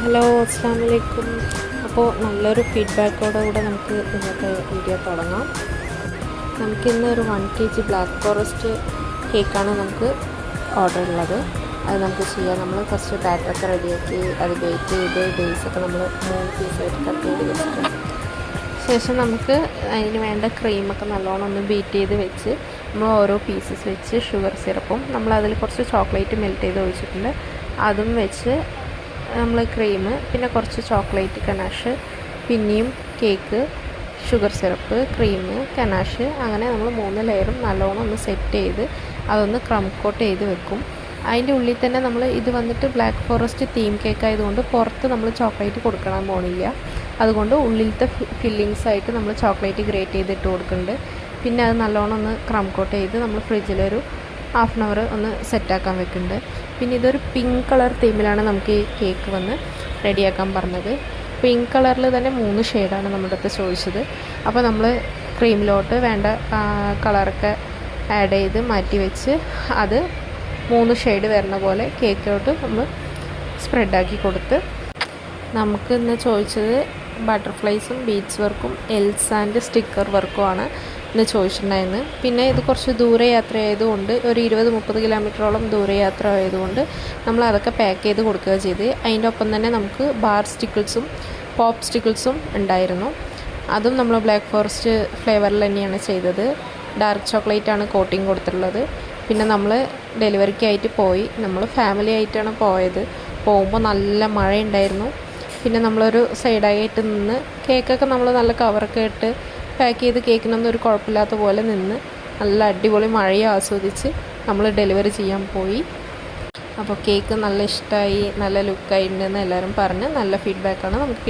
Hello, അസ്സാം വലൈക്കും. അപ്പോൾ നല്ലൊരു ഫീഡ്ബാക്കോടുകൂടെ നമുക്ക് ഇന്നത്തെ വീഡിയോ തുടങ്ങാം. നമുക്കിന്ന് ഒരു 1 kg ബ്ലാക്ക് ഫോറസ്റ്റ് കേക്കാണ് നമുക്ക് ഓർഡർ ഉള്ളത്. അത് നമുക്ക് ചെയ്യാം. നമ്മൾ ഫസ്റ്റ് ബാറ്ററൊക്കെ റെഡിയാക്കി അത് ബേക്ക് ചെയ്ത് ബേസൊക്കെ നമ്മൾ 3 പീസായിട്ട് കട്ട് ചെയ്ത് വെച്ചിട്ടുണ്ട്. ശേഷം നമുക്ക് അതിന് വേണ്ട ക്രീമൊക്കെ നല്ലോണം ഒന്ന് ബീറ്റ് ചെയ്ത് വെച്ച് നമ്മൾ ഓരോ പീസസ് വെച്ച് ഷുഗർ സിറപ്പും നമ്മളതിൽ കുറച്ച് ചോക്ലേറ്റ് മെൽറ്റ് ചെയ്ത് ഒഴിച്ചിട്ടുണ്ട്, അതും വെച്ച് നമ്മൾ ക്രീം, പിന്നെ കുറച്ച് ചോക്ലേറ്റ് കനാഷ്, പിന്നെയും cake, sugar syrup, cream, ganache, അങ്ങനെ നമ്മൾ 3 ലെയറും നല്ലോണം ഒന്ന് സെറ്റ് ചെയ്ത് അതൊന്ന് ക്രം കോട്ട് ചെയ്ത് വെക്കും. അതിൻ്റെ ഉള്ളിൽ തന്നെ നമ്മൾ ഇത് വന്നിട്ട് ബ്ലാക്ക് ഫോറസ്റ്റ് തീം കേക്ക് ആയതുകൊണ്ട് പുറത്ത് നമ്മൾ ചോക്ലേറ്റ് കൊടുക്കണം പോണില്ല. അതുകൊണ്ട് ഉള്ളിലത്തെ ഫില്ലിങ്സ് ആയിട്ട് നമ്മൾ ചോക്ലേറ്റ് ഗ്രേറ്റ് ചെയ്തിട്ട് കൊടുക്കുന്നുണ്ട്. പിന്നെ അത് നല്ലോണം ഒന്ന് ക്രം കോട്ട് ചെയ്ത് നമ്മൾ ഫ്രിഡ്ജിലൊരു 1/2 hour ഒന്ന് സെറ്റാക്കാൻ വെക്കുന്നുണ്ട്. പിന്നെ ഇതൊരു പിങ്ക് കളർ തീമിലാണ് നമുക്ക് ഈ കേക്ക് വന്ന് റെഡിയാക്കാൻ പറഞ്ഞത്. പിങ്ക് കളറിൽ തന്നെ 3 ഷെയ്ഡാണ് നമ്മുടെ അടുത്ത് ചോദിച്ചത്. അപ്പോൾ നമ്മൾ ക്രീമിലോട്ട് വേണ്ട കളറൊക്കെ ആഡ് ചെയ്ത് മാറ്റി വെച്ച് അത് 3 ഷെയ്ഡ് വരുന്ന പോലെ കേക്കിലോട്ട് നമ്മൾ സ്പ്രെഡാക്കി കൊടുത്ത്, നമുക്ക് ഇന്ന് ചോദിച്ചത് ബട്ടർഫ്ലൈസും ബീഡ്സ് വർക്കും എൽസ് ആൻഡ് സ്റ്റിക്കർ വർക്കുമാണ് ഇന്ന് ചോദിച്ചിട്ടുണ്ടായിരുന്നു. പിന്നെ ഇത് കുറച്ച് ദൂരെ യാത്ര ആയതുകൊണ്ട് ഒരു 20-30 കിലോമീറ്ററോളം ദൂരെ യാത്ര ആയതുകൊണ്ട് നമ്മൾ അതൊക്കെ പാക്ക് ചെയ്ത് കൊടുക്കുക ചെയ്ത്. അതിൻ്റെ ഒപ്പം തന്നെ നമുക്ക് ബാർ സ്റ്റിക്കിൾസും പോപ്പ് സ്റ്റിക്കിൾസും ഉണ്ടായിരുന്നു. അതും നമ്മൾ ബ്ലാക്ക് ഫോറസ്റ്റ് ഫ്ലേവറിൽ തന്നെയാണ് ചെയ്തത്. ഡാർക്ക് ചോക്ലേറ്റാണ് കോട്ടിങ് കൊടുത്തിട്ടുള്ളത്. പിന്നെ നമ്മൾ ഡെലിവറിക്കായിട്ട് പോയി, നമ്മൾ ഫാമിലി ആയിട്ടാണ് പോയത്. പോകുമ്പോൾ നല്ല മഴയുണ്ടായിരുന്നു. പിന്നെ നമ്മളൊരു സൈഡായിട്ട് നിന്ന് കേക്കൊക്കെ നമ്മൾ നല്ല കവറൊക്കെ ഇട്ട് പാക്ക് ചെയ്ത് കേക്കിനൊന്നും ഒരു കുഴപ്പമില്ലാത്ത പോലെ നിന്ന് നല്ല അടിപൊളി മഴയെ ആസ്വദിച്ച് നമ്മൾ ഡെലിവറി ചെയ്യാൻ പോയി. അപ്പോൾ കേക്ക് നല്ല ഇഷ്ടമായി, നല്ല ലുക്കായിട്ടുണ്ടെന്ന് എല്ലാവരും പറഞ്ഞ് നല്ല ഫീഡ്ബാക്കാണ് നമുക്ക്